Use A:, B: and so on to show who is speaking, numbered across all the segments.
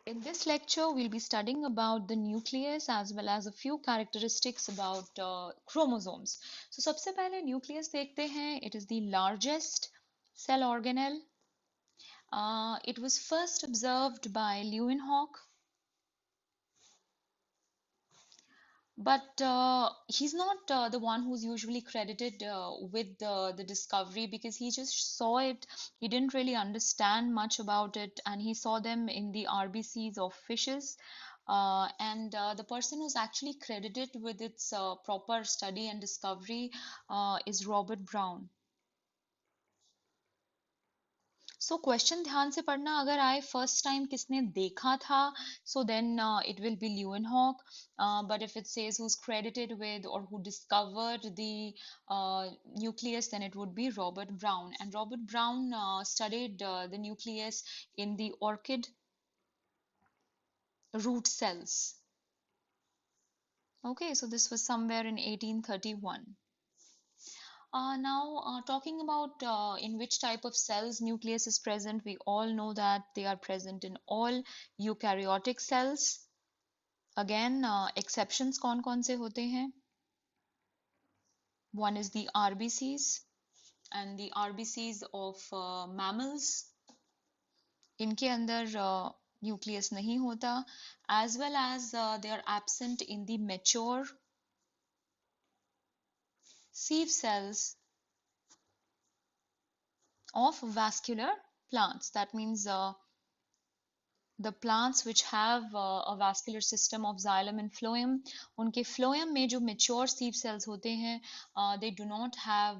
A: In this lecture, we'll be studying about the nucleus as well as a few characteristics about chromosomes. So सबसे पहले nucleus देखते हैं. It is the largest cell organelle. It was first observed by Leeuwenhoek, but he's not the one who's usually credited with the discovery because he just saw it. He didn't really understand much about it, and he saw them in the RBCs of fishes. And the person who's actually credited with its proper study and discovery is Robert Brown. So question ध्यान से पढ़ना अगर आए first time किसने देखा था so then it will be Leeuwenhoek but if it says who's credited with or who discovered the nucleus then it would be Robert Brown, and Robert Brown studied the nucleus in the orchid root cells. Okay, so this was somewhere in 1831. Now, talking about in which type of cells nucleus is present, we all know that they are present in all eukaryotic cells. Again, exceptions कौन-कौन से होते हैं? One is the RBCs, and the RBCs of mammals. इनके अंदर nucleus नहीं होता, as well as they are absent in the mature sieve cells of vascular plants. That means the plants which have a vascular system of xylem and phloem, उनके phloem में जो mature sieve cells होते हैं, they do not have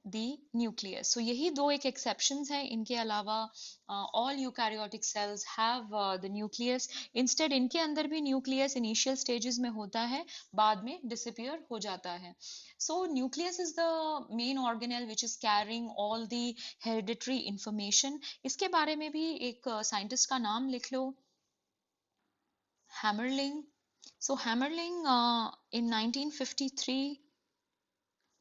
A: the nucleus. So यही दो एक exceptions हैं. इनके अलावा all eukaryotic cells have the nucleus. Instead इनके अंदर भी nucleus initial stages में होता है, बाद में disappear हो जाता है. So nucleus is the main organelle which is carrying all the hereditary information. इसके बारे में भी एक साइंटिस्ट का नाम लिख लो, Hammerling. So Hammerling in 1953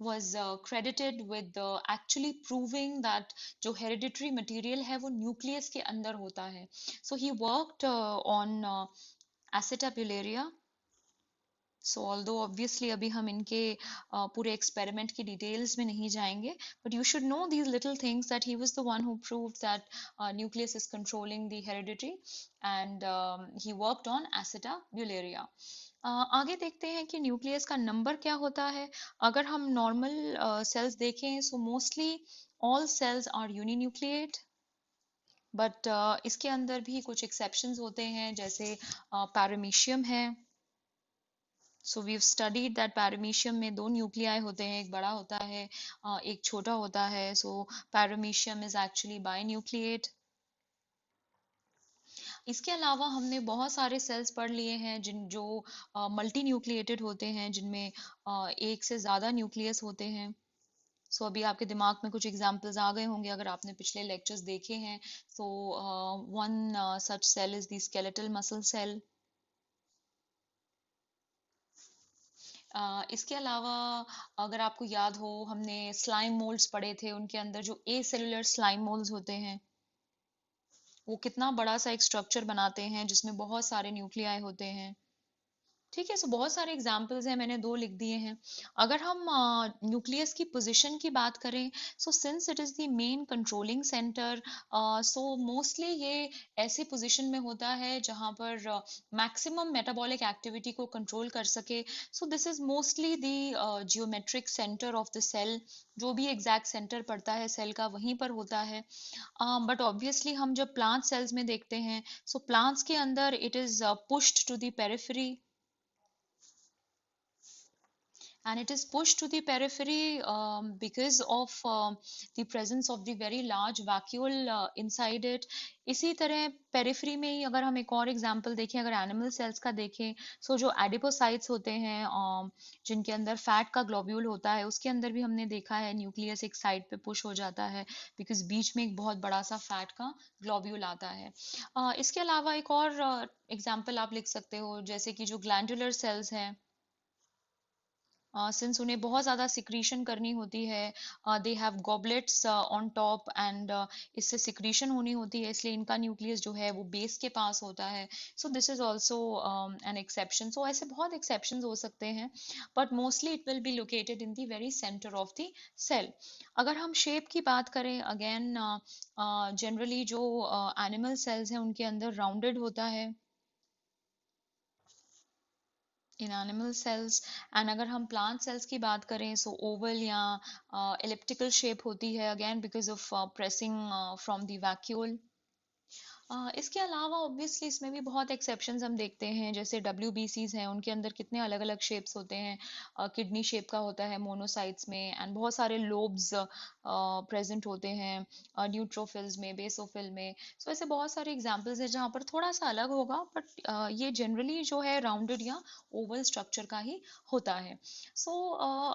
A: was credited with actually proving that जो hereditary material है वो nucleus के अंदर होता है. So he worked on Acetabularia. So although obviously अभी हम इनके पूरे experiment की details में नहीं जाएंगे, but you should know these little things that he was the one who proved that nucleus is controlling the heredity, and he worked on Acetabularia. आगे देखते हैं कि न्यूक्लियस का नंबर क्या होता है. अगर हम नॉर्मल सेल्स देखें so mostly all cells are uninucleate, but इसके अंदर भी कुछ एक्सेप्शंस होते हैं, जैसे पैरामीशियम है. So we studied that paramecium में दो न्यूक्लियाई होते हैं, एक बड़ा होता है एक छोटा होता है. सो पैरामीशियम इज एक्चुअली बाइन्यूक्लिएट. इसके अलावा हमने बहुत सारे सेल्स पढ़ लिए हैं जो मल्टी न्यूक्लिएटेड होते हैं, जिनमें एक से ज़्यादा न्यूक्लियस होते हैं. सो अभी आपके दिमाग में कुछ एग्जांपल्स आ गए होंगे अगर आपने पिछले लेक्चर्स देखे हैं. So one such cell is the skeletal muscle cell. इसके अलावा अगर आपको याद हो, हमने स्लाइम मोल्ड्स पढ़े थे, उनके अंदर जो ए सेलुलर स्लाइम मोल्ड्स होते हैं वो कितना बड़ा सा एक स्ट्रक्चर बनाते हैं जिसमें बहुत सारे न्यूक्लियाई होते हैं. ठीक है, सो बहुत सारे एग्जाम्पल्स हैं, मैंने दो लिख दिए हैं. अगर हम न्यूक्लियस की पोजीशन की बात करें, so since it is the main controlling centre, so mostly ये ऐसे पोजीशन में होता है जहाँ पर मैक्सिमम मेटाबॉलिक एक्टिविटी को कंट्रोल कर सके. So this is mostly the geometric centre of the cell. जो भी एग्जैक्ट सेंटर पड़ता है सेल का वहीं पर होता है. बट ऑब्वियसली हम जब प्लांट सेल्स में देखते हैं, सो प्लांट्स के अंदर it is pushed to the periphery, and it is pushed to the periphery because of the presence of the very large vacuole inside it. इसी तरह पेरिफेरी में ही अगर हम एक और एग्जांपल देखें, अगर एनिमल सेल्स का देखें, सो जो एडिपोसाइट्स होते हैं जिनके अंदर फैट का ग्लोब्यूल होता है, उसके अंदर भी हमने देखा है न्यूक्लियस एक साइड पे पुश हो जाता है बिकॉज बीच में एक बहुत बड़ा सा फैट का ग्लोब्यूल आता है. इसके अलावा एक और एग्जांपल आप लिख सकते हो, जैसे कि जो ग्लैंडुलर सेल्स हैं, सिंस उन्हें बहुत ज़्यादा सिक्रीशन करनी होती है, they have goblets on top and इससे सिक्रीशन होनी होती है, इसलिए इनका न्यूक्लियस जो है वो बेस के पास होता है। So this is also an exception. So ऐसे बहुत एक्सेप्शंस हो सकते हैं, but mostly it will be located in the very centre of the cell. अगर हम शेप की बात करें, अगेन जनरली जो एनिमल सेल्स हैं उनके अंदर राउंडेड होता है इन एनिमल सेल्स। एंड अगर हम प्लांट सेल्स की बात करें, सो ओवल या एलिप्टिकल शेप होती है, again because of pressing from the vacuole. इसके अलावा ऑब्वियसली इसमें भी बहुत एक्सेप्शंस हम देखते हैं, जैसे WBCs हैं, उनके अंदर कितने अलग अलग शेप्स होते हैं। किडनी शेप का होता है मोनोसाइट्स में, एंड बहुत सारे लोब्स प्रेजेंट होते हैं न्यूट्रोफिल्स में, बेसोफिल में। सो ऐसे बहुत सारे एग्जांपल्स हैं जहाँ पर थोड़ा सा अलग होगा, बट ये जनरली जो है राउंडेड या ओवल स्ट्रक्चर का ही होता है। सो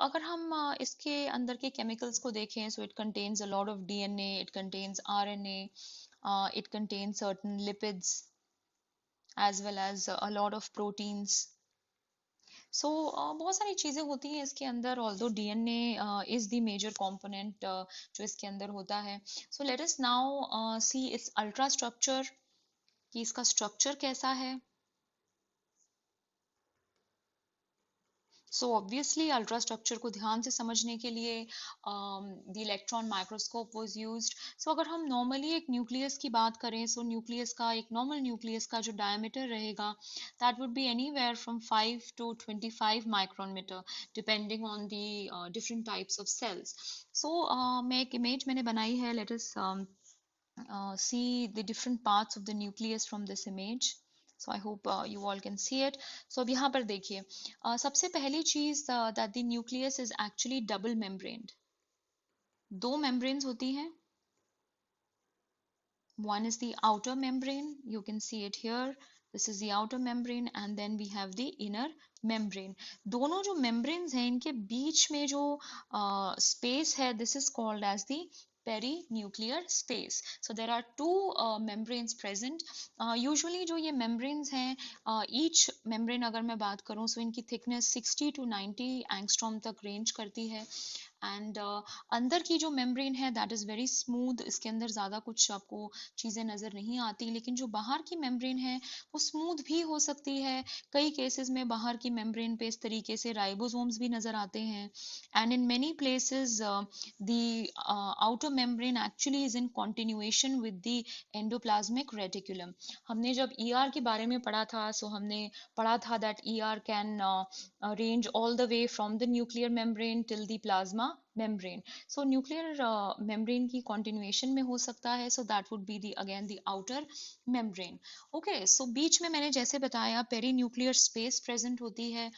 A: अगर हम इसके अंदर के केमिकल्स को देखें, so it contains a lot of DNA, it contains RNA, it contains certain lipids as well as a lot of proteins. So बहुत सारी चीजें होती हैं इसके अंदर, although DNA is the major component जो इसके अंदर होता है. So let us now see its ultra structure, कि इसका स्ट्रक्चर कैसा है. सो ऑब्वियसली अल्ट्रा स्ट्रक्चर को ध्यान से समझने के लिए the electron microscope was used. So अगर हम नॉर्मली एक न्यूक्लियस की बात करें, सो न्यूक्लियस का, एक नॉर्मल न्यूक्लियस का जो डायमीटर रहेगा, that would be anywhere from 5 to 25 micron metre, depending on the different types of cells. So मैं एक इमेज मैंने बनाई है, let us see the different parts of the nucleus from this image. So I hope you all can see it. So अब यहाँ पर देखिए, सबसे पहली चीज, that the nucleus is actually double membraned. दो membranes होती हैं. One is the outer membrane, you can see it here. This is the outer membrane and then we have the inner membrane. दोनों जो membranes हैं, इनके बीच में जो space है, this is called as the perinuclear space. So there are two membranes present. Usually जो ये membranes हैं, each membrane अगर मैं बात करूँ, so इनकी thickness 60 to 90 angstrom तक range करती है. एंड अंदर की जो मेम्ब्रेन है दैट इज़ वेरी स्मूथ, इसके अंदर ज़्यादा कुछ आपको चीज़ें नज़र नहीं आती, लेकिन जो बाहर की मेम्ब्रेन है वो स्मूथ भी हो सकती है. कई केसेस में बाहर की मेम्ब्रेन पे इस तरीके से राइबोसोम्स भी नज़र आते हैं. And in many places the outer membrane actually is in continuation with the endoplasmic reticulum. हमने जब ER के बारे में पढ़ा था, सो हमने पढ़ा था that ER can range all the way from the nuclear membrane till the plasma membrane. So nuclear membrane की continuation में हो सकता है, so that would be the again the outer membrane. Okay, so बीच में मैंने जैसे बताया perinuclear space present होती है.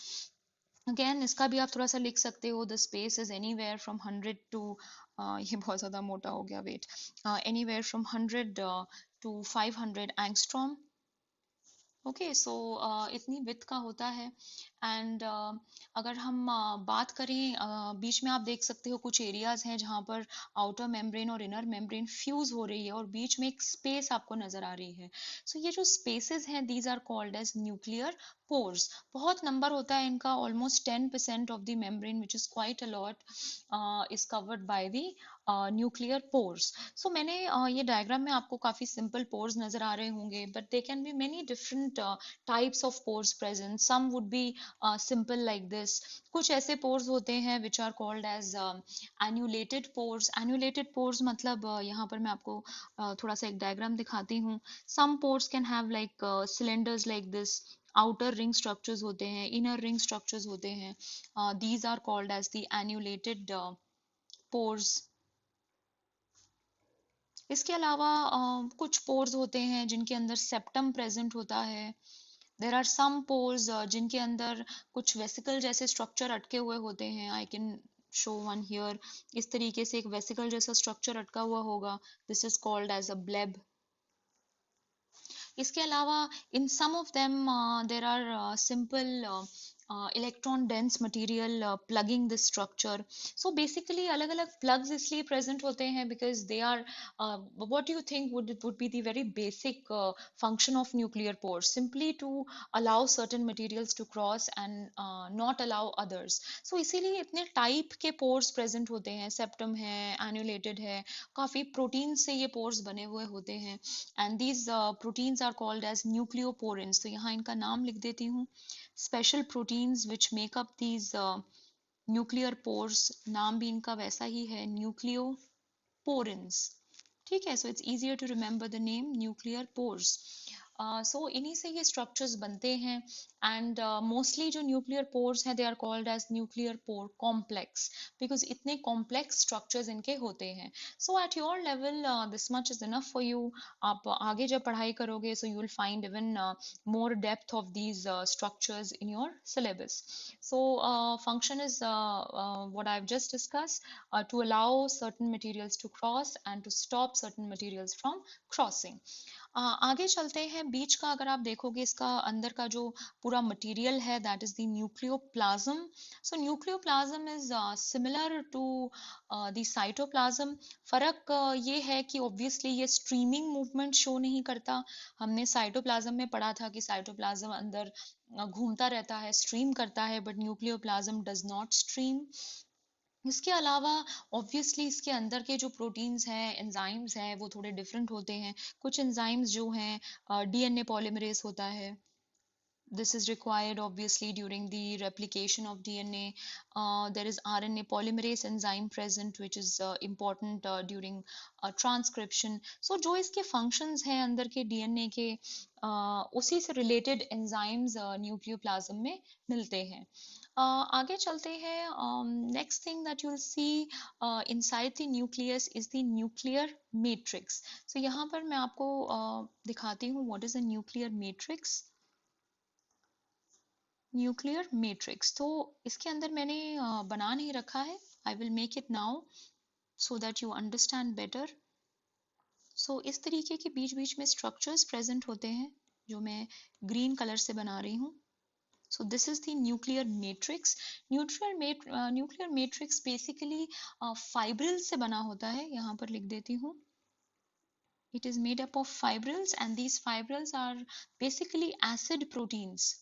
A: Again इसका भी आप थोड़ा सा लिख सकते हो, the space is anywhere from 100 to ये बहुत ज़्यादा मोटा हो गया, wait, anywhere from 100 to 500 angstrom. Okay, सो इतनी विथ का होता है. एंड अगर हम बात करें, बीच में आप देख सकते हो कुछ एरियाज हैं जहाँ पर आउटर मेम्ब्रेन और इनर मेम्ब्रेन फ्यूज हो रही है और बीच में एक स्पेस आपको नजर आ रही है. सो ये जो स्पेसेस हैं, these are called as nuclear pores. बहुत नंबर होता है इनका, almost 10% of the membrane which is quite a lot is covered by the nuclear pores. So मैंने ये डायग्राम में आपको काफी सिंपल पोर्स नजर आ रहे होंगे, but they can be many different types of pores present. Some would be simple like this. कुछ ऐसे पोर्स होते हैं which are called as annulated pores. Annulated pores मतलब यहाँ पर मैं आपको थोड़ा सा एक डायग्राम दिखाती हूँ. Some pores can have like cylinders like this. Outer ring structures होते हैं, इनर रिंग स्ट्रक्चर्स होते हैं. These are called as the annulated pores. इसके अलावा कुछ पोर्स होते हैं जिनके अंदर सेप्टम प्रेजेंट होता है. देर आर सम पोर्स जिनके अंदर कुछ वेसिकल जैसे स्ट्रक्चर अटके हुए होते हैं. I can show one here. इस तरीके से एक वेसिकल जैसा स्ट्रक्चर अटका हुआ होगा. This is called as a bleb. इसके अलावा in some of them there are simple electron dense material plugging the structure. So basically अलग अलग प्लग्स इसलिए प्रेजेंट होते हैं because they are, what you think would be the very basic function of nuclear pores, simply to allow certain materials to cross and not allow others. So इसीलिए इतने type के pores present होते हैं, septum है, annulated है, काफी protein से ये पोर्स बने हुए होते हैं. And these proteins are called as nucleoporins. तो यहाँ इनका नाम लिख देती हूँ. Special proteins which make up these nuclear pores, नाम भी इनका वैसा ही है, न्यूक्लियोपोरेंस. ठीक है, so it's easier to remember the name nuclear pores. So इन्हीं से ये स्ट्रक्चर्स बनते हैं. एंड मोस्टली जो न्यूक्लियर पोर्स हैं they are called as nuclear pore complex, because इतने कॉम्प्लेक्स स्ट्रक्चर्स इनके होते हैं. So at your level this much is enough for you. आप आगे जब पढ़ाई करोगे so you will find even more depth of these structures in your syllabus. So function is what I've just discussed, to allow certain materials to cross and to stop certain materials from crossing. आगे चलते हैं. बीच का अगर आप देखोगे, इसका अंदर का जो पूरा मटेरियल है that is the nucleoplasm. So nucleoplasm is similar to the cytoplasm. फर्क ये है कि ऑब्वियसली ये स्ट्रीमिंग मूवमेंट शो नहीं करता. हमने साइटोप्लाज्म में पढ़ा था कि साइटोप्लाज्म अंदर घूमता रहता है, स्ट्रीम करता है, but nucleoplasm does not stream. इसके अलावा ऑब्वियसली इसके अंदर के जो प्रोटीन्स हैं, एंजाइम्स हैं, वो थोड़े डिफरेंट होते हैं. कुछ एंजाइम्स जो हैं, डीएनए पॉलीमरेज होता है. This is required obviously during the replication of DNA. There is RNA polymerase enzyme present which is important during transcription. So जो इसके functions हैं अंदर के DNA के, उसी से related enzymes न्यूक्लियोप्लाज्म में मिलते हैं. आगे चलते हैं. Next thing that you'll see inside the nucleus is the nuclear matrix. So यहाँ पर मैं आपको दिखाती हूँ what is a nuclear matrix. Nuclear matrix, तो इसके अंदर मैंने बना नहीं रखा है. I will make it now so that you understand better. So इस तरीके के बीच बीच में स्ट्रक्चर्स प्रेजेंट होते हैं जो मैं ग्रीन कलर से बना रही हूँ. सो this is the nuclear matrix. Nuclear matrix basically fibril से बना होता है. यहाँ पर लिख देती हूँ. It is made up of fibrils and these fibrils are basically acid proteins.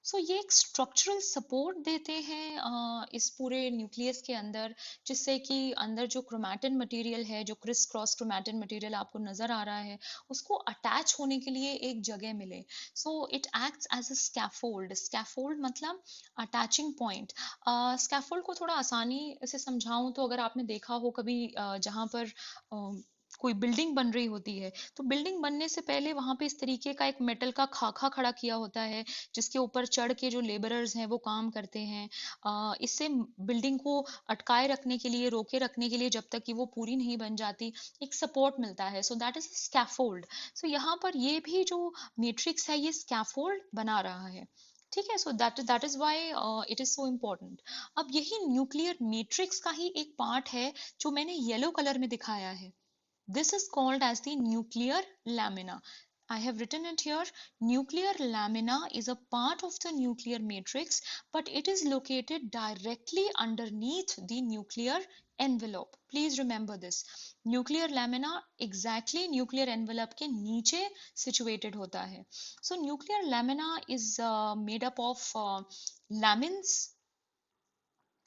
A: सो ये एक स्ट्रक्चरल सपोर्ट देते हैं इस पूरे न्यूक्लियस के अंदर, जिससे कि अंदर जो क्रोमैटिन मटेरियल है, जो क्रिस क्रॉस क्रोमैटिन मटेरियल आपको नजर आ रहा है, उसको अटैच होने के लिए एक जगह मिले. So it acts as a scaffold. Scaffold मतलब अटैचिंग पॉइंट. स्कैफोल्ड को थोड़ा आसानी से समझाऊं तो अगर आपने देखा हो कभी जहाँ पर कोई बिल्डिंग बन रही होती है, तो बिल्डिंग बनने से पहले वहां पे इस तरीके का एक मेटल का खाका खड़ा किया होता है, जिसके ऊपर चढ़ के जो लेबरर्स हैं वो काम करते हैं. इससे बिल्डिंग को अटकाए रखने के लिए, रोके रखने के लिए, जब तक कि वो पूरी नहीं बन जाती, एक सपोर्ट मिलता है. So that is scaffold. So यहाँ पर ये भी जो मैट्रिक्स है ये स्कैफोल्ड बना रहा है. ठीक है. So that is why it is so important. अब यही न्यूक्लियर मैट्रिक्स का ही एक पार्ट है जो मैंने येलो कलर में दिखाया है. This is called as the nuclear lamina. I have written it here. Nuclear lamina is a part of the nuclear matrix, but it is located directly underneath the nuclear envelope. Please remember this. Nuclear lamina exactly nuclear envelope के नीचे situated होता है. So nuclear lamina is made up of lamins,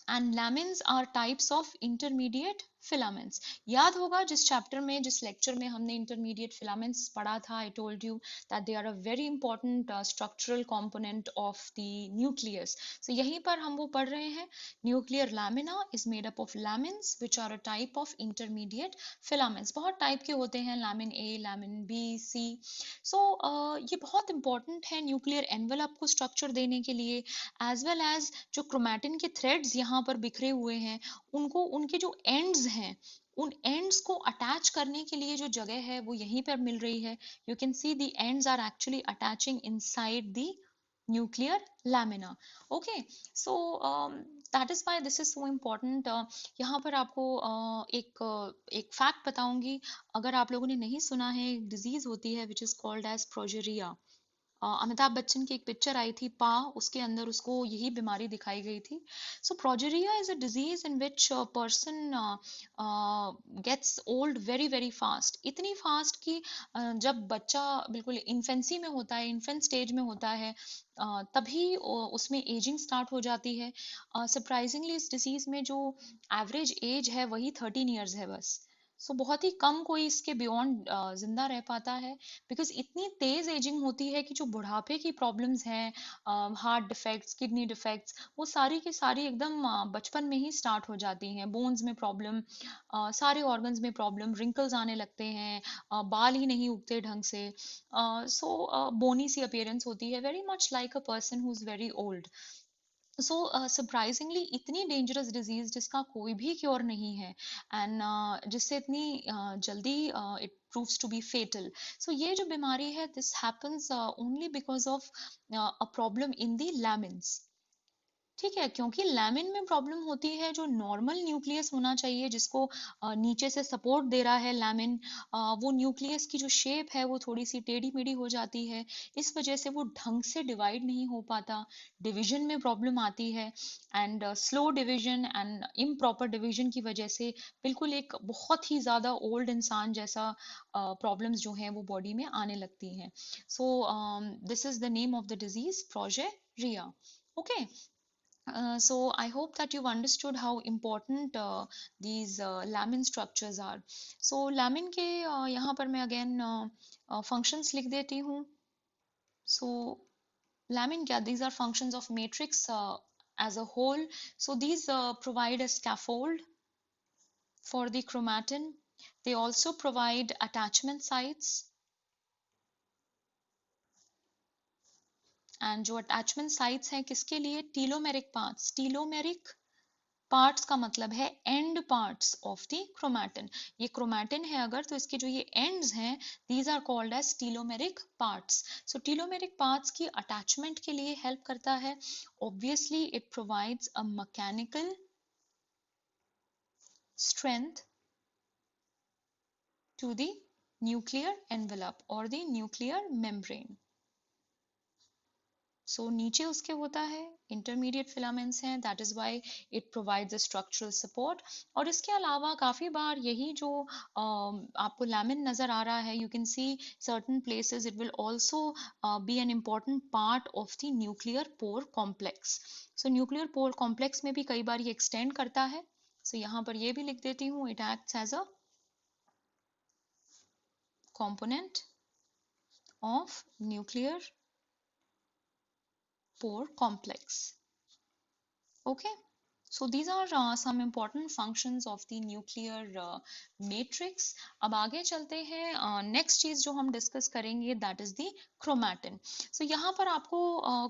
A: and lamins are types of intermediate filaments. याद होगा जिस chapter में, जिस lecture में हमने intermediate filaments पढ़ा था, I told you that they are a very important structural component of the nucleus. So यहीं पर हम वो पढ़ रहे हैं. Nuclear lamina is made up of lamins which are a type of intermediate filaments. बहुत टाइप के होते हैं, lamin A, lamin B, C. So ये बहुत important है न्यूक्लियर एनवेलप को स्ट्रक्चर देने के लिए, एज वेल एज जो क्रोमैटिन के थ्रेड्स यहाँ पर बिखरे हुए हैं, उनको, उनके जो एंड्स हैं, उन एंड्स को अटैच करने के लिए जो जगह है वो यहीं पर मिल रही है. You can see the ends are actually attaching inside the nuclear lamina. Okay. So that is why this is so important. यहाँ पर आपको एक फैक्ट बताऊंगी. अगर आप लोगों ने नहीं सुना है, एक डिजीज होती है which is called as progeria. Amitabh Bachchan की एक पिक्चर आई थी पा, उसके अंदर उसको यही बीमारी दिखाई गई थी. So progeria is a disease in which person gets old very very fast, इतनी फास्ट कि जब बच्चा बिल्कुल इन्फेंसी में होता है, इन्फेंट स्टेज में होता है, तभी उसमें एजिंग स्टार्ट हो जाती है. सरप्राइजिंगली इस डिसीज में जो एवरेज एज है वही 13 ईयर्स है बस. सो बहुत ही कम कोई इसके बियॉन्ड जिंदा रह पाता है, बिकॉज इतनी तेज एजिंग होती है कि जो बुढ़ापे की प्रॉब्लम्स हैं, हार्ट डिफेक्ट्स, किडनी डिफेक्ट्स, वो सारी की सारी एकदम बचपन में ही स्टार्ट हो जाती हैं. बोन्स में प्रॉब्लम, सारे ऑर्गन्स में प्रॉब्लम, रिंकल्स आने लगते हैं, बाल ही नहीं उगते ढंग से. सो बोनी सी अपीयरेंस होती है, very much like a person who is very old. So surprisingly इतनी डेंजरस डिजीज जिसका कोई भी क्योर नहीं है, एंड जिससे इतनी जल्दी it proves to be fatal. So ये जो बीमारी है, this happens only because of a problem in the lamins. ठीक है, क्योंकि लैमिन में प्रॉब्लम होती है, जो नॉर्मल न्यूक्लियस होना चाहिए जिसको नीचे से सपोर्ट दे रहा है लैमिन, वो न्यूक्लियस की जो शेप है वो थोड़ी सी टेढ़ी मेढ़ी हो जाती है. इस वजह से वो ढंग से डिवाइड नहीं हो पाता, डिवीजन में प्रॉब्लम आती है, and slow division and improper division की वजह से बिल्कुल एक बहुत ही ज़्यादा ओल्ड इंसान जैसा प्रॉब्लम्स जो हैं वो बॉडी में आने लगती हैं. सो this is the name of the disease, progeria. Okay. So I hope that you've understood how important these lamin structures are. So lamin के यहाँ पर मैं again functions लिख देती हूँ. So lamin क्या? These are functions of matrix as a whole. So these provide a scaffold for the chromatin. They also provide attachment sites. And जो attachment sites हैं किसके लिए? Telomeric parts. Telomeric पार्ट्स का मतलब है and parts of the chromatin. ये chromatin है अगर, तो इसके जो ये एंड्स हैं, these are called as telomeric parts. So telomeric parts की अटैचमेंट के लिए हेल्प करता है. Obviously it provides a mechanical strength to the nuclear envelope और द न्यूक्लियर मेम्ब्रेन. सो नीचे उसके होता है इंटरमीडिएट फिलामेंट्स हैं, that is why it provides a structural support. और इसके अलावा काफी बार यही जो आपको लैमिन नजर आ रहा है, you can C certain places it will also be an important part of the nuclear pore complex. So nuclear pore complex में भी कई बार ये एक्सटेंड करता है. सो यहाँ पर ये भी लिख देती हूँ, it acts as a component of nuclear pore complex. Okay. So these are some important functions of the nuclear matrix. अब आगे चलते हैं. नेक्स्ट चीज जो हम डिस्कस करेंगे दैट इज द क्रोमैटिन. सो यहाँ पर आपको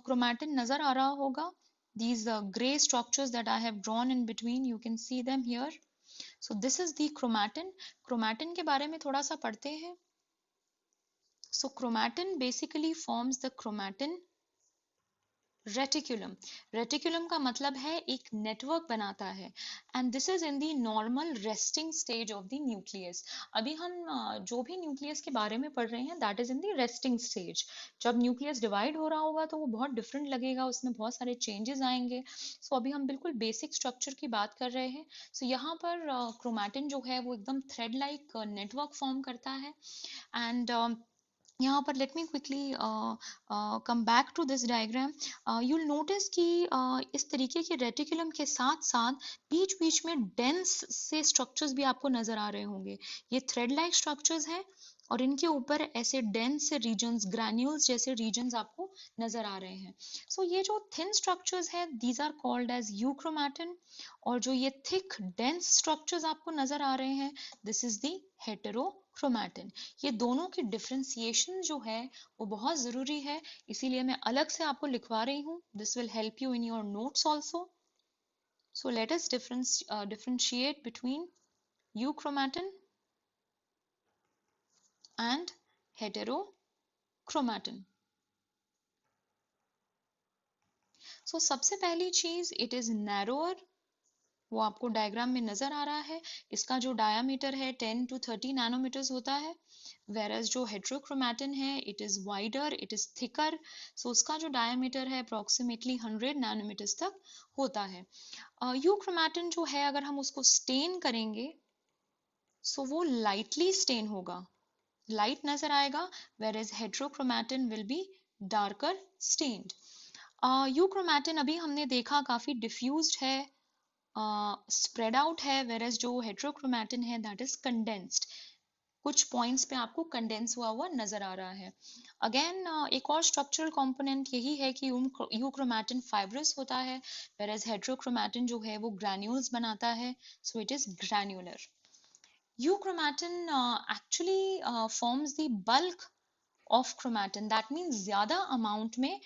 A: क्रोमैटिन नजर आ रहा होगा. These gray structures that I have drawn in between, you can see them here. So this is the chromatin. Chromatin के बारे में थोड़ा सा पढ़ते हैं. So chromatin basically forms the chromatin reticulum. Reticulum का मतलब है एक नेटवर्क बनाता है, and this is in the normal resting stage of the nucleus. अभी हम जो भी न्यूक्लियस के बारे में पढ़ रहे हैं that is in the resting stage. जब न्यूक्लियस डिवाइड हो रहा होगा तो वो बहुत डिफरेंट लगेगा, उसमें बहुत सारे चेंजेस आएंगे. सो अभी हम बिल्कुल बेसिक स्ट्रक्चर की बात कर रहे हैं. सो यहाँ पर क्रोमैटिन जो है वो एकदम थ्रेड लाइक नेटवर्क फॉर्म करता है. एंड यहाँ पर let me quickly come back to this diagram. You'll notice कि इस तरीके के रेटिकुलम के साथ साथ बीच बीच में डेंस से स्ट्रक्चर्स भी आपको नजर आ रहे होंगे. ये थ्रेड लाइक स्ट्रक्चर्स हैं और इनके ऊपर ऐसे डेंस से रीजन्स, ग्रैन्यूल्स जैसे रीजन्स आपको नजर आ रहे हैं. सो ये जो थिन स्ट्रक्चर्स हैं these are called as euchromatin, और जो ये थिक डेंस स्ट्रक्चर्स आपको नजर आ रहे हैं दिस इज द हेटेरोक्रोमैटिन. ये दोनों की डिफरेंशिएशन जो है वो बहुत जरूरी है, इसीलिए मैं अलग से आपको लिखवा रही हूँ. This will help you in your notes also. So let us differentiate between euchromatin and heterochromatin. So सबसे पहली चीज, it is narrower वो आपको डायग्राम में नजर आ रहा है। इसका जो डायामीटर है 10 to 30 नैनोमीटर्स होता है, whereas जो हेट्रोक्रोमैटिन है it is wider, it is thicker, so उसका जो डायामीटर है अप्रोक्सीमेटली 100 नैनोमीटर्स तक होता है। यूक्रोमैटिन जो है अगर हम उसको स्टेन करेंगे सो वो लाइटली स्टेन होगा, लाइट नजर आएगा, whereas heterochromatin will be darker stained. Euchromatin अभी हमने देखा काफी डिफ्यूज्ड है, स्प्रेड आउट है, whereas जो हेट्रोक्रोमैटिन है दैट इज कंडेंस्ड, कुछ पॉइंट्स पे आपको कंडेंस हुआ हुआ नजर आ रहा है। अगेन एक और स्ट्रक्चरल कंपोनेंट यही है कि यूक्रोमैटिन फाइब्रस होता है, whereas हेट्रोक्रोमैटिन जो है वो ग्रैन्यूल्स बनाता है, so it is granular. Euchromatin actually forms the bulk of chromatin. That means ज्यादा अमाउंट में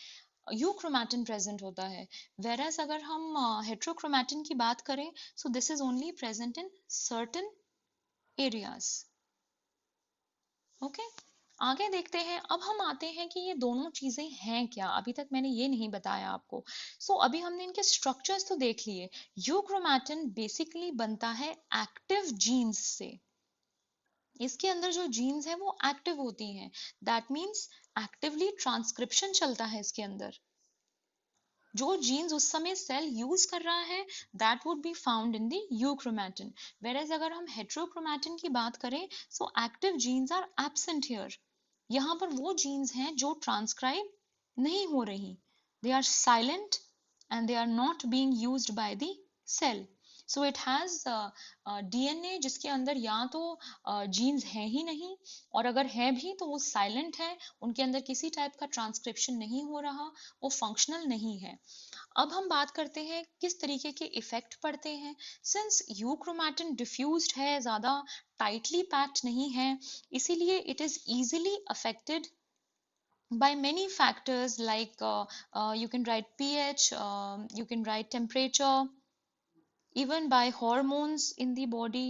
A: यूक्रोमैटिन प्रेजेंट होता है, whereas अगर हम हेट्रोक्रोमैटिन की बात करें so this is only present in certain areas. Okay आगे देखते हैं। अब हम आते हैं कि ये दोनों चीजें हैं क्या, अभी तक मैंने ये नहीं बताया आपको। अभी हमने इनके स्ट्रक्चर्स तो देख लिए। यूक्रोमैटिन बेसिकली बनता है एक्टिव जीन्स से, इसके अंदर जो जीन्स है वो एक्टिव होती हैं, दैट मीन्स एक्टिवली ट्रांसक्रिप्शन चलता है इसके अंदर। जो जीन्स उस समय सेल यूज कर रहा है that would be found in the euchromatin, whereas अगर हम हेट्रोक्रोमैटिन की बात करें so active genes are absent here. यहाँ पर वो जीन्स हैं जो ट्रांसक्राइब नहीं हो रही, they are silent and they are not being used by the cell. So it has DNA जिसके अंदर या तो जीन्स हैं ही नहीं, और अगर है भी तो वो साइलेंट है, उनके अंदर किसी टाइप का ट्रांसक्रिप्शन नहीं हो रहा, वो फंक्शनल नहीं है। अब हम बात करते हैं किस तरीके के इफेक्ट पड़ते हैं। सिंस यूक्रोमैटिन डिफ्यूज्ड है, ज्यादा टाइटली पैक्ड नहीं है, इसीलिए it is easily affected by many factors like you can write pH, you can write temperature, even by hormones in the body.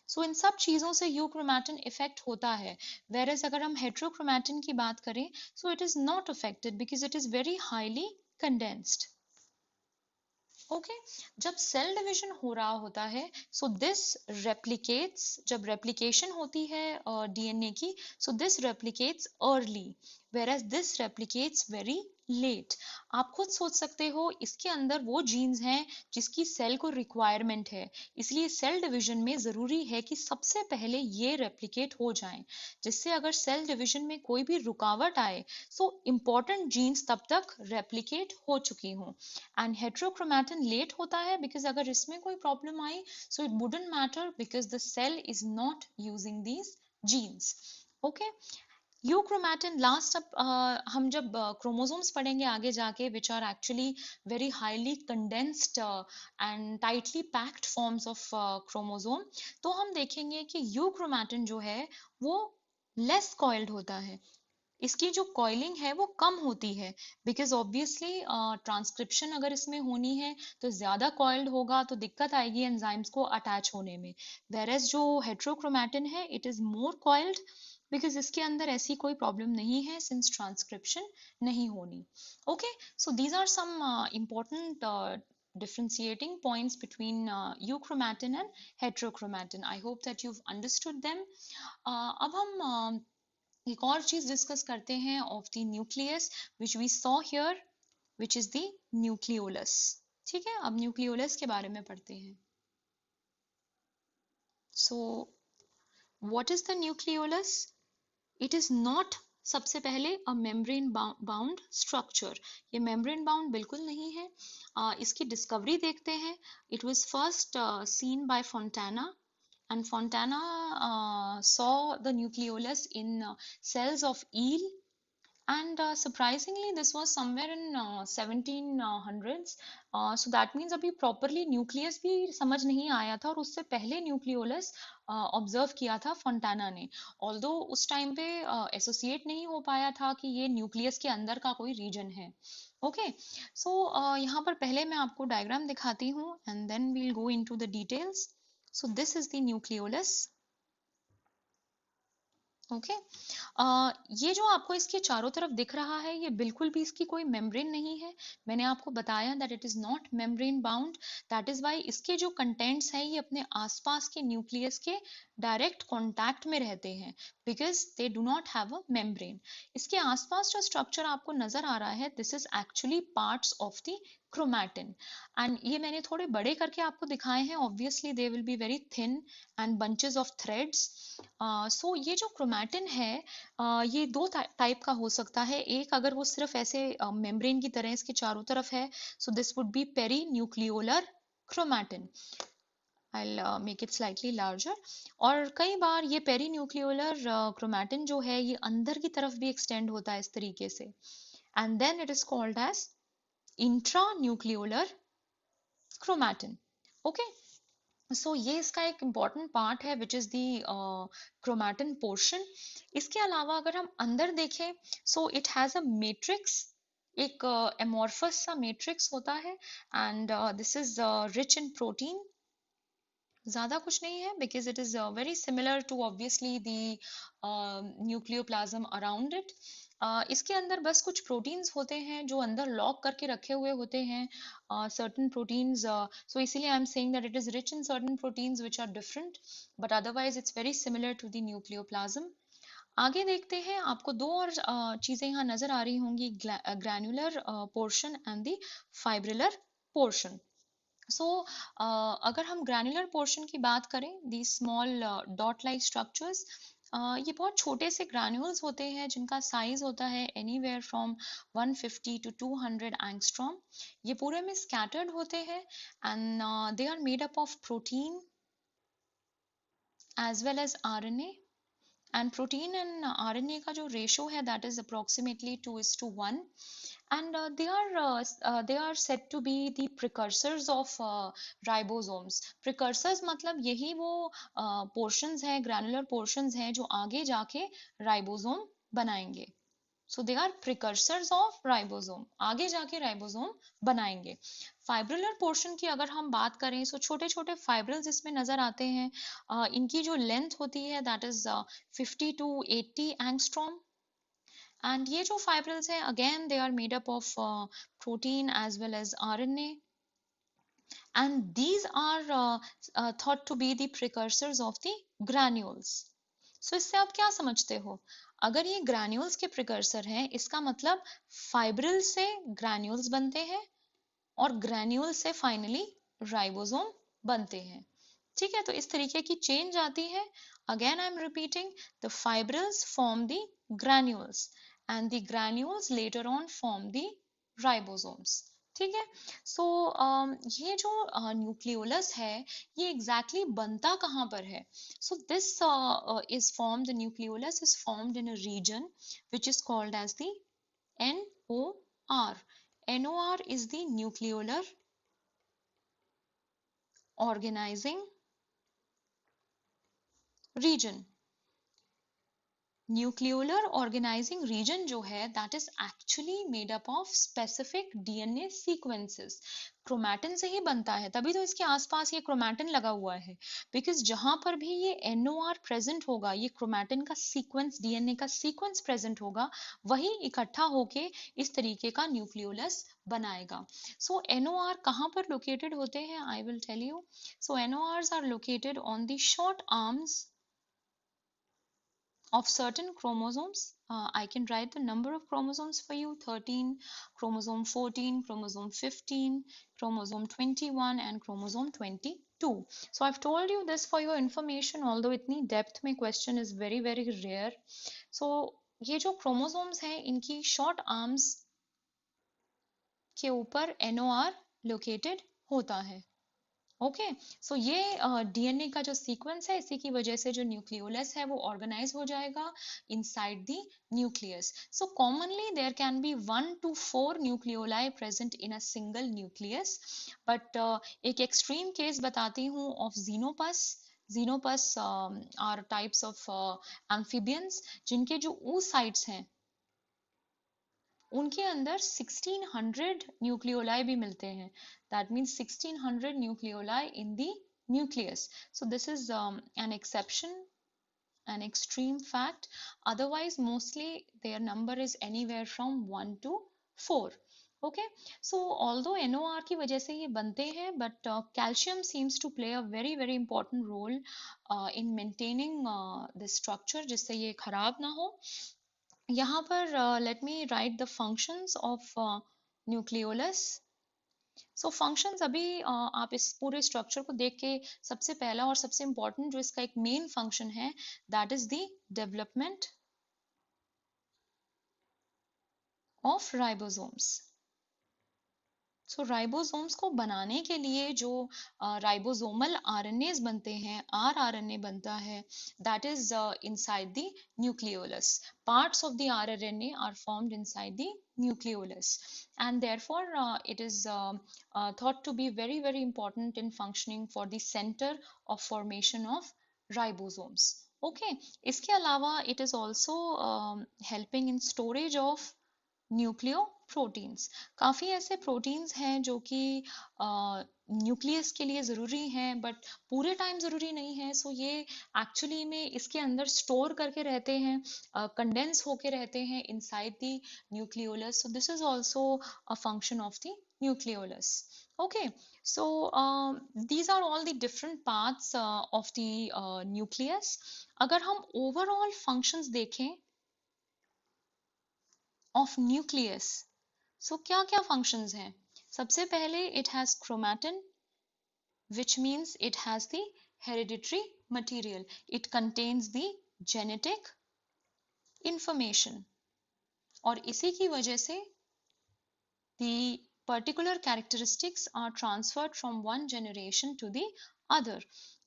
A: So इन सब चीजों से यूक्रोमैटिन इफेक्ट होता है, whereas अगर हम हेट्रोक्रोमैटिन की बात करें so it is not affected because it is very highly condensed. Okay जब सेल डिवीजन हो रहा होता है सो दिस रेप्लिकेट्स, जब रेप्लिकेशन होती है डीएनए की so this replicates early, whereas this replicates very late. आप खुद सोच सकते हो इसके अंदर वो जीन्स हैं जिसकी सेल को रिक्वायरमेंट है, इसलिए सेल डिवीजन में जरूरी है कि सबसे पहले ये रेप्लिकेट हो जाएं, जिससे अगर सेल डिवीजन में कोई भी रुकावट आए सो इम्पोर्टेंट जीन्स तब तक रेप्लिकेट हो चुकी हों। एंड हेट्रोक्रोमैटिन लेट होता है बिकॉज अगर इसमें कोई प्रॉब्लम आई so it wouldn't matter because the cell is not using these genes. Okay euchromatin last, अब हम जब क्रोमोसोम्स पढ़ेंगे आगे जाके which are actually very highly condensed and tightly packed forms of chromosome, तो हम देखेंगे कि यूक्रोमैटिन जो है वो लेस कॉइल्ड होता है, इसकी जो कॉइलिंग है वो कम होती है बिकॉज ऑब्वियसली ट्रांसक्रिप्शन अगर इसमें होनी है तो ज्यादा कॉइल्ड होगा तो दिक्कत आएगी एंजाइम्स को अटैच होने में, whereas जो हेट्रोक्रोमैटिन है it is more coiled because इसके अंदर ऐसी कोई प्रॉब्लम नहीं है सिंस ट्रांसक्रिप्शन नहीं होनी। Okay so these are some important differentiating points between euchromatin and heterochromatin. I hope that you've understood them. अब हम एक और चीज डिस्कस करते हैं of the nucleus which we saw here which is the nucleolus. ठीक है अब न्यूक्लियोलस के बारे में पढ़ते हैं। So what is the nucleolus? It is not, सबसे पहले अ मेम्ब्रेन बाउंड स्ट्रक्चर, ये मेम्ब्रेन बाउंड बिल्कुल नहीं है। इसकी डिस्कवरी देखते हैं। It was first seen by Fontana, and Fontana saw the nucleolus in cells of eel, and surprisingly this was somewhere in 1700s. So that means अभी properly nucleus भी समझ नहीं आया था और उससे पहले nucleolus ऑब्जर्व किया था फोंटाना ने, ऑल्दो उस टाइम पे एसोसिएट नहीं हो पाया था कि ये न्यूक्लियस के अंदर का कोई रीजन है। ओके सो यहाँ पर पहले मैं आपको डायग्राम दिखाती हूँ and then we'll go into the details. So this is the nucleolus. Okay. ये जो आपको इसके चारों तरफ दिख रहा है, ये बिल्कुल भी इसकी कोई मेम्ब्रेन नहीं है। मैंने आपको बताया that it is not membrane bound. That is why इसके जो कंटेंट्स हैं ये अपने आसपास के न्यूक्लियस के डायरेक्ट कांटेक्ट में रहते हैं, because they do not have a membrane. इसके आसपास जो स्ट्रक्चर आपको नजर आ रहा है, this is actually parts of the chromatin. And ये मैंने थोड़े बड़े करके आपको दिखाए हैं, obviously they will be very thin and bunches of threads. So ये जो क्रोमैटिन है, ये दो टाइप का हो सकता है। एक, अगर वो सिर्फ ऐसे मेम्ब्रेन की तरह इसके चारों तरफ है, so this would be perinucleolar chromatin. I'll make it slightly larger. और कई बार ये पेरी न्यूक्लियोलर क्रोमैटिन जो है ये अंदर की तरफ भी एक्सटेंड होता है इस तरीके से, and then it is called as intra nucleolar chromatin. Okay. So ये इसका एक इम्पॉर्टेंट पार्ट है which is the chromatin portion. इसके अलावा अगर हम अंदर देखें, so it has a matrix, एक एमॉर्फस सा मैट्रिक्स होता है, and this is rich in protein. ज़्यादा कुछ नहीं है, because it is very similar to obviously the nucleoplasm around it. इसके अंदर बस कुछ प्रोटीन्स होते हैं जो अंदर लॉक करके रखे हुए होते हैं, सर्टन प्रोटीन्स। सो इसीलिए I am saying that it is rich in certain proteins which are different, but otherwise it's very similar to the nucleoplasm. आगे देखते हैं, आपको दो और चीज़ें यहाँ नजर आ रही होंगी, granular portion and the fibrillar portion. So अगर हम ग्रैन्युलर पोर्शन की बात करें, the small dot like structures, ये बहुत छोटे से ग्रैन्यूल्स होते हैं जिनका साइज होता है एनीवेयर फ्रॉम 150 टू 200 एंगस्ट्रॉम। ये पूरे में स्कैटर्ड होते हैं, and they are made up of protein as well as RNA. And protein and RNA का जो रेशो है that is approximately 2:1, and they are said to be the precursors of ribosomes. Precursors मतलब यही वो portions हैं, granular portions हैं जो आगे जाके राइबोसोम बनाएंगे। So they are precursors of ribosome, आगे जाके राइबोसोम बनाएंगे। फाइब्रिलर पोर्शन की अगर हम बात करें, सो छोटे छोटे फाइब्रिल्स इसमें नजर आते हैं। इनकी जो लेंथ होती है that is 50 to 80 angstrom. And ये जो fibrils हैं, again they are made up of protein as well as RNA, and these are thought to be the precursors of the granules. So इससे आप क्या समझते हो? अगर ये granules के precursor हैं, इसका मतलब fibril से granules बनते हैं और granules से finally ribosome बनते हैं। ठीक है, तो इस तरीके की चेंज आती है। Again I am repeating, the fibrils form the granules and the granules later on form the ribosomes. ठीक है। सो ये जो न्यूक्लियोलस है, ये एग्जैक्टली बनता कहाँ पर है? So this is form, the nucleolus is formed in a region which is called as the NOR. NOR is the nucleolar organizing region. Nucleolar organising region जो है that is actually made up of specific DNA sequences. Chromatin से ही बनता है, तभी तो इसके आसपास ये क्रोमैटिन लगा हुआ है, बिकॉज जहां पर भी ये एनओआर प्रेजेंट होगा, ये क्रोमैटिन का सीक्वेंस, डीएनए का सीक्वेंस प्रेजेंट होगा, वही इकट्ठा होके इस तरीके का न्यूक्लियोलस बनाएगा। सो एनओआर कहाँ पर लोकेटेड होते हैं? I will tell you. So NORs are located on the short arms of certain chromosomes. I can write the number of chromosomes for you: 13, chromosome 14, chromosome 15, chromosome 21, and chromosome 22. So I've told you this for your information, although इतनी depth में question is very very rare. So ये जो chromosomes हैं, इनकी short arms के ऊपर NOR located होता है। ओके। सो ये डीएनए का जो सीक्वेंस है, इसी की वजह से जो न्यूक्लियोलस है वो ऑर्गेनाइज हो जाएगा inside the nucleus. So commonly there can be 1 to 4 nucleoli present in a single nucleus, but एक एक्सट्रीम केस बताती हूँ of Xenopus. Xenopus are types of amphibians जिनके जो oocytes हैं उनके अंदर 1600 न्यूक्लियोलाई भी मिलते हैं। That means 1600 nucleoli in the nucleus. So this is an exception an extreme fact. Otherwise, mostly their number is anywhere from 1 to 4. Okay, so although NOR की वजह से ये बनते हैं, but calcium seems to play a very very important role in maintaining the structure, जिससे ये खराब ना हो. यहाँ पर let me write the functions of nucleolus. So functions अभी आप इस पूरे स्ट्रक्चर को देख के सबसे पहला और सबसे इम्पोर्टेंट जो इसका एक मेन फंक्शन है, that is the development of ribosomes. So ribosomes को बनाने के लिए जो राइबोसोमल आरएनएस बनते हैं, आरआरएनए बनता है, that is inside the nucleolus. Parts of the rRNA are formed inside the nucleolus, and therefore it is thought to be very very important in functioning for the center of formation of ribosomes. Okay, इसके अलावा it is also helping in storage of nucleoproteins. काफ़ी ऐसे proteins हैं जो कि nucleus के लिए ज़रूरी हैं, बट पूरे टाइम ज़रूरी नहीं है. सो ये एक्चुअली में इसके अंदर स्टोर करके रहते हैं, कंडेंस होके रहते हैं inside the nucleolus. So this is also a function of the nucleolus. Okay, so these are all the different parts of the nucleus. अगर हम overall functions देखें of nucleus, so क्या क्या functions हैं? सबसे पहले it has chromatin, which means it has the hereditary material. It contains the genetic information. और इसी की वजह से the particular characteristics are transferred from one generation to the other.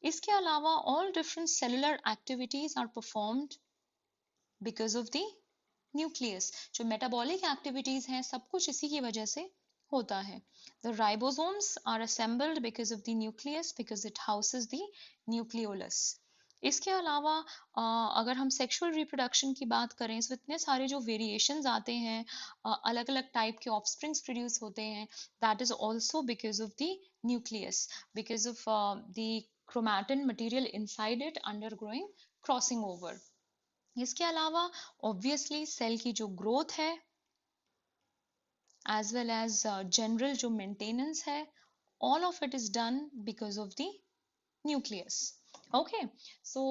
A: इसके अलावा all different cellular activities are performed because of the nucleus. जो metabolic activities हैं, सब कुछ इसी की वजह से होता है. The ribosomes are assembled because of the nucleus, because it houses the nucleolus. इसके अलावा अगर हम सेक्सुअल रिप्रोडक्शन की बात करें, तो इतने सारे जो वेरिएशंस आते हैं, अलग अलग टाइप के ऑफस्प्रिंग्स प्रोड्यूस होते हैं, that is also because of the nucleus, because of the chromatin material inside it undergoing crossing over. इसके अलावा ऑब्वियसली सेल की जो ग्रोथ है एज वेल एज जनरल जो मेंटेनेंस है, all of it is done because of the nucleus. Okay, so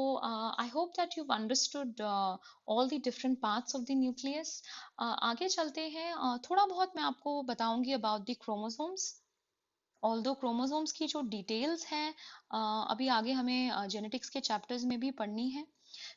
A: I hope that you've understood all the different parts of the nucleus. आगे चलते हैं, थोड़ा बहुत मैं आपको बताऊंगी about the chromosomes. Although chromosomes की जो डिटेल्स हैं अभी आगे हमें जेनेटिक्स के चैप्टर्स में भी पढ़नी है.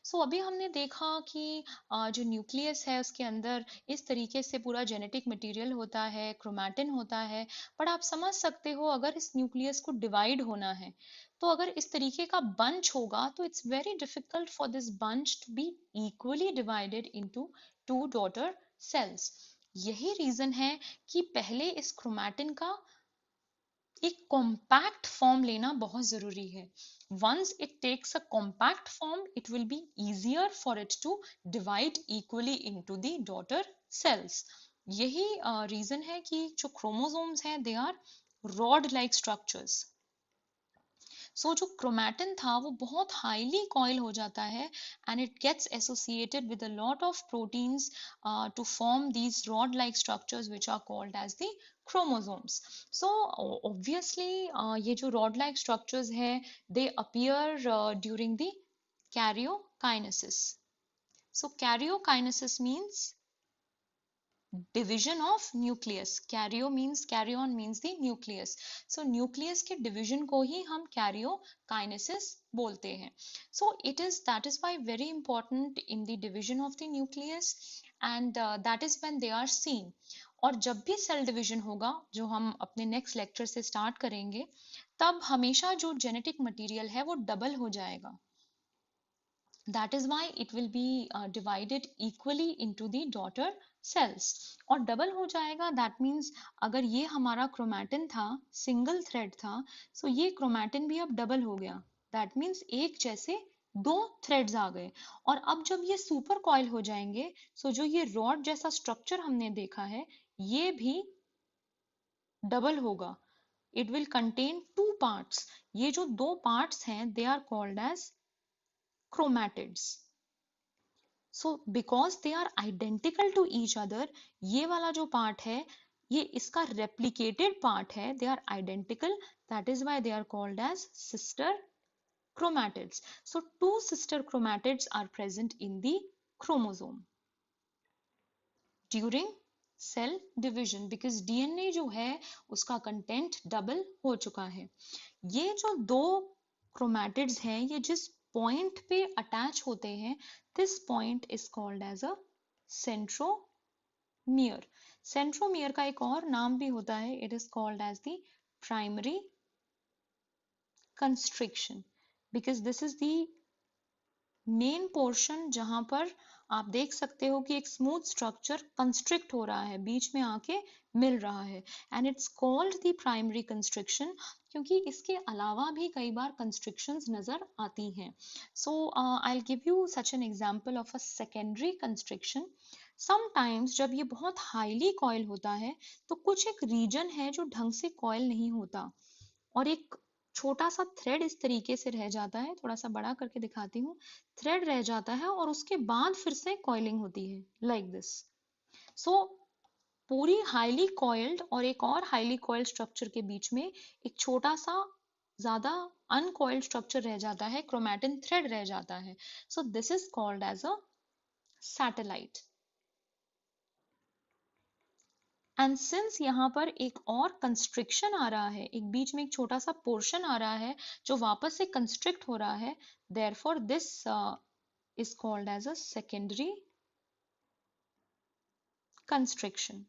A: सो अभी हमने देखा कि जो न्यूक्लियस है उसके अंदर इस तरीके से पूरा जेनेटिक मटेरियल होता है, क्रोमैटिन होता है. पर आप समझ सकते हो अगर इस न्यूक्लियस को डिवाइड होना है, तो अगर इस तरीके का बंच होगा तो it's very difficult for this bunch to be equally divided into two daughter cells. यही रीजन है कि पहले इस क्रोमैटिन का एक कॉम्पैक्ट फॉर्म लेना बहुत जरूरी है. Once it takes a compact form, it will be easier for it to divide equally into the daughter cells. यही रीजन है कि जो क्रोमोसोम्स हैं, they are rod like structures. So जो क्रोमैटिन था वो बहुत हाईली कॉइल हो जाता है, and it gets associated with a lot of proteins to form these rod like structures which are called as the chromosomes. So obviously ये जो rod like structures है, they appear during the karyokinesis. So karyokinesis means division of nucleus. Karyon means the nucleus. So nucleus के division को ही हम karyokinesis बोलते हैं. So that is why very important in the division of the nucleus, and that is when they are seen. और जब भी cell division होगा, जो हम अपने नेक्स्ट लेक्चर से स्टार्ट करेंगे, तब हमेशा जो जेनेटिक मटेरियल है वो डबल हो जाएगा. That is why it will B divided equally into the daughter sales. और डबल हो जाएगा, दैट मीन्स अगर ये हमारा क्रोमैटिन था, सिंगल थ्रेड था, सो ये क्रोमैटिन भी अब डबल हो गया. दैट मीन्स एक जैसे दो थ्रेड्स आ गए. और अब जब ये सुपर कॉइल हो जाएंगे, सो जो ये रॉड जैसा स्ट्रक्चर हमने देखा है, ये भी डबल होगा. It will contain two parts. ये जो दो पार्ट्स हैं, they are called as chromatids. So because they are identical to each other, ये वाला जो पार्ट है ये इसका रेप्लिकेटेड पार्ट है, they are identical, that is why they are called as sister chromatids. So two sister chromatids are present in the chromosome during cell division because DNA जो है उसका कंटेंट डबल हो चुका है। ये जो दो chromatids हैं ये जिस पॉइंट पे अटैच होते हैं, this point is called as a centromere. Centromere का एक और नाम भी होता है, it is called as the primary constriction because this is the main portion जहां पर आप देख सकते हो कि एक स्मूथ स्ट्रक्चर कंस्ट्रिक्ट हो रहा है, बीच में आके मिल रहा है, and it's called the primary constriction क्योंकि इसके अलावा भी कई बार कंस्ट्रिक्शंस नजर आती हैं। So I will give you such an example of a secondary constriction. Sometimes जब ये बहुत हाईली कॉइल होता है तो कुछ एक रीजन है जो ढंग से कॉइल नहीं होता और एक छोटा सा थ्रेड इस तरीके से रह जाता है, थोड़ा सा बड़ा करके दिखाती हूँ, थ्रेड रह जाता है और उसके बाद फिर से कॉइलिंग होती है लाइक दिस। सो पूरी हाईली कॉइल्ड और एक और हाईली कॉइल्ड स्ट्रक्चर के बीच में एक छोटा सा ज्यादा अनकॉइल्ड स्ट्रक्चर रह जाता है, क्रोमैटिन थ्रेड रह जाता है। So this is called as a satellite. And since यहाँ पर एक और कंस्ट्रिक्शन आ रहा है, एक बीच में एक छोटा सा पोर्शन आ रहा है जो वापस से कंस्ट्रिक्ट हो रहा है, therefore this is called as a secondary constriction.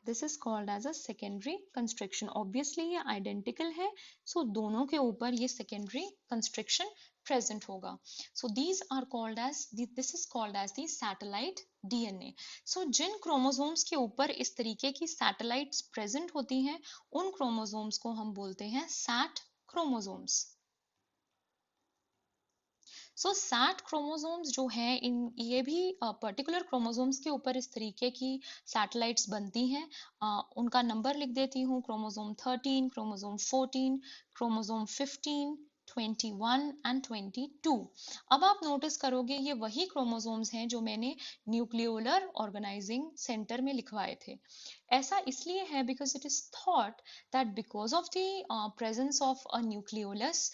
A: This is called as a secondary constriction. Obviously ये आइडेंटिकल है, सो दोनों के ऊपर ये सेकेंडरी कंस्ट्रिक्शन प्रेजेंट होगा। So these are called as, this is called as the satellite DNA. So जिन chromosomes के ऊपर इस तरीके की सैटेलाइट्स प्रेजेंट होती हैं उन क्रोमोसोम्स को हम बोलते हैं सैट क्रोमोसोम्स। सो सैट क्रोमोसोम्स जो है इन ये भी पर्टिकुलर क्रोमोसोम्स के ऊपर इस तरीके की सैटेलाइट्स बनती हैं। उनका नंबर लिख देती हूँ, क्रोमोसोम 13, क्रोमोसोम 14, क्रोमोसोम 15, 21 एंड 22। अब आप नोटिस करोगे ये वही क्रोमोसोम्स हैं जो मैंने न्यूक्लियोलर ऑर्गेनाइजिंग सेंटर में लिखवाए थे। ऐसा इसलिए है because it is thought that because of the presence of a nucleolus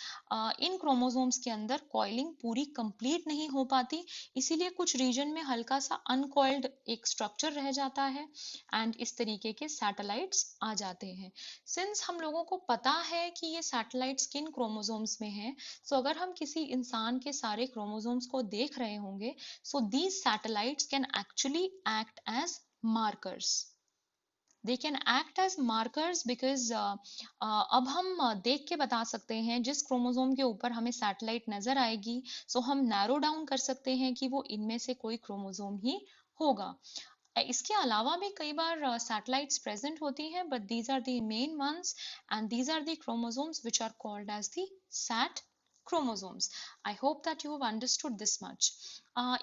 A: in chromosomes के अंदर कॉइलिंग पूरी कंप्लीट नहीं हो पाती, इसीलिए कुछ रीजन में हल्का सा अनकॉइल्ड एक स्ट्रक्चर रह जाता है एंड इस तरीके के सैटेलाइट्स आ जाते हैं। सिंस हम लोगों को पता है कि ये सैटेलाइट्स किन क्रोमोसोम्स में हैं, सो अगर हम किसी इंसान के सारे क्रोमोसोम्स को देख रहे होंगे, so these satellites can actually act as markers. They can act as markers because अब हम देख के बता सकते हैं जिस क्रोमोसोम के ऊपर हमें सैटेलाइट नजर आएगी, सो हम नैरो डाउन कर सकते हैं कि वो इनमें से कोई क्रोमोसोम ही होगा। इसके अलावा भी कई बार सैटेलाइट्स प्रेजेंट होती हैं, but these are the main ones and these are the chromosomes which are called as the sat chromosomes. I hope that you have understood this much.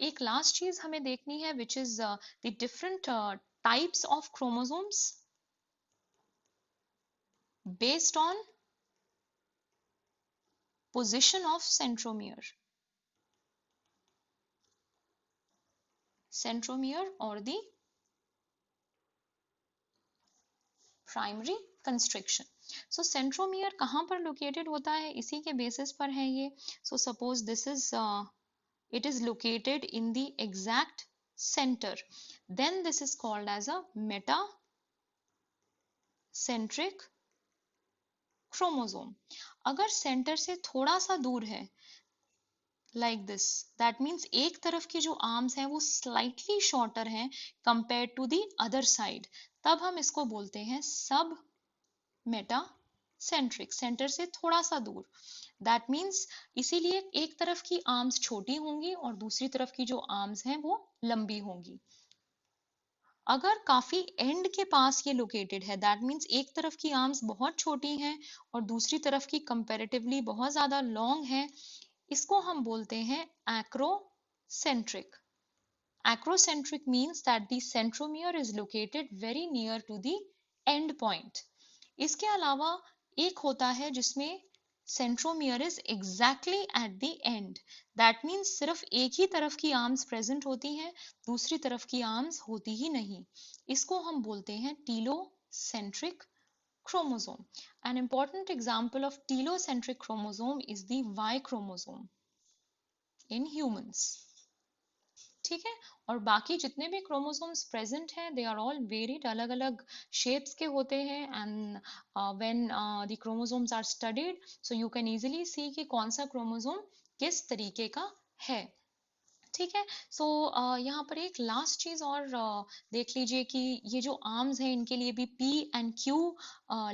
A: एक लास्ट चीज हमें देखनी है which is the different types of chromosomes based on position of centromere. Centromere or the primary constriction. So centromere कहाँ पर located होता है, इसी के बेसिस पर है ये। So suppose this is it is located in the exact center, then this is called as a metacentric chromosome. अगर सेंटर से थोड़ा सा दूर है like this, that means एक तरफ की जो आर्म्स हैं वो slightly shorter हैं compared to the other side, तब हम इसको बोलते हैं सब मेटासेंट्रिक, सेंटर से थोड़ा सा दूर। दैट मीन्स इसीलिए एक तरफ की आर्म्स छोटी होंगी और दूसरी तरफ की जो आर्म्स हैं वो लंबी होंगी। अगर काफी एंड के पास ये लोकेटेड है, दैट मीन्स एक तरफ की आर्म्स बहुत छोटी हैं और दूसरी तरफ की कंपैरेटिवली बहुत ज्यादा लॉन्ग है, इसको हम बोलते हैं acrocentric. Acrocentric means that the centromere is located very near to the end point. इसके अलावा एक होता है जिसमें centromere is exactly at the end. That means सिर्फ एक ही तरफ की आर्म्स प्रेजेंट होती हैं, दूसरी तरफ की आर्म्स होती ही नहीं। इसको हम बोलते हैं telocentric chromosome. An important example of telocentric chromosome is the Y chromosome in humans. ठीक है, और बाकी जितने भी क्रोमोसोम्स प्रेजेंट हैं दे आर ऑल वेरिड, अलग अलग शेप्स के होते हैं, and when the chromosomes are studied so you can easily see कि कौन सा क्रोमोसोम किस तरीके का है। ठीक है, सो यहाँ पर एक लास्ट चीज और देख लीजिए कि ये जो आर्म्स हैं इनके लिए भी P and Q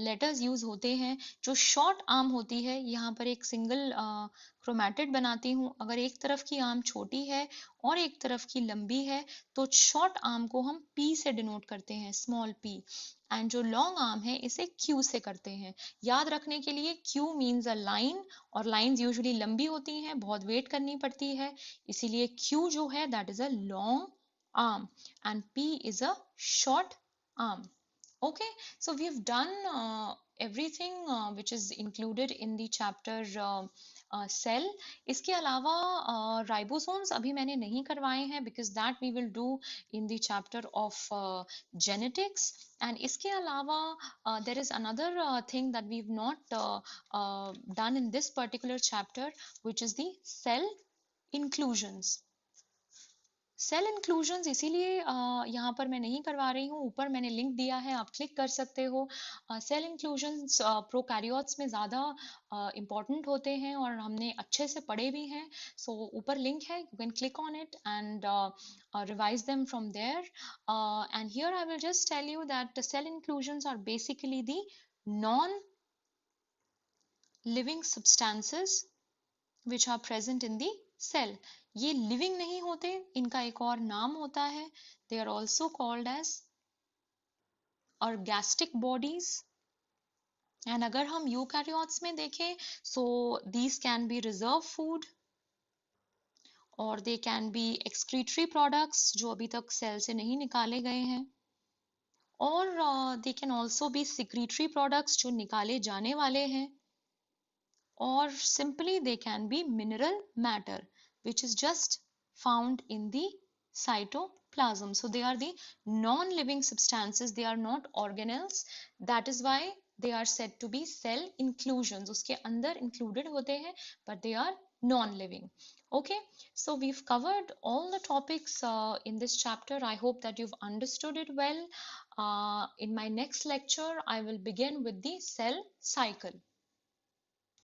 A: letters use होते हैं। जो शॉर्ट आर्म होती है, यहाँ पर एक सिंगल क्रोमेटिड बनाती हूँ, अगर एक तरफ की आर्म छोटी है और एक तरफ की लंबी है तो शॉर्ट आर्म को हम P से डिनोट करते हैं, स्मॉल p, एंड जो लॉन्ग आर्म है इसे Q से करते हैं। याद रखने के लिए Q मीन्स अ लाइन, और लाइंस यूजुअली लंबी होती हैं, बहुत वेट करनी पड़ती है, इसीलिए Q जो है that is a long arm and P is a short arm. Okay, so we've done everything which is included in the chapter cell. इसके अलावा राइबोसोम्स अभी मैंने नहीं करवाए हैं because that we will do in the chapter of genetics. And इसके अलावा there is another thing that we've not done in this particular chapter, which is the cell inclusions. Cell inclusions इसीलिए यहाँ पर मैं नहीं करवा रही हूँ, ऊपर मैंने लिंक दिया है, आप क्लिक कर सकते हो। सेल इंक्लूजन्स प्रोकैरियोट्स में ज़्यादा इम्पॉर्टेंट होते हैं और हमने अच्छे से पढ़े भी हैं, सो ऊपर लिंक है, you can click on it and revise them from there. And here I will just tell you that the cell inclusions are basically the non-living substances which are present in the cell. ये living नहीं होते, इनका एक और नाम होता है, they are also called as orgastic bodies. And अगर हम यूकैरियोट्स में देखें सो these can be reserve food और they can be excretory products जो अभी तक सेल से नहीं निकाले गए हैं, और they can also be secretory products जो निकाले जाने वाले हैं, or simply they can be mineral matter which is just found in the cytoplasm. So they are the non-living substances, they are not organelles, that is why they are said to be cell inclusions. उसके अंदर included होते हैं but they are non-living. Okay, so we've covered all the topics in this chapter. I hope that you've understood it well. In my next lecture I will begin with the cell cycle.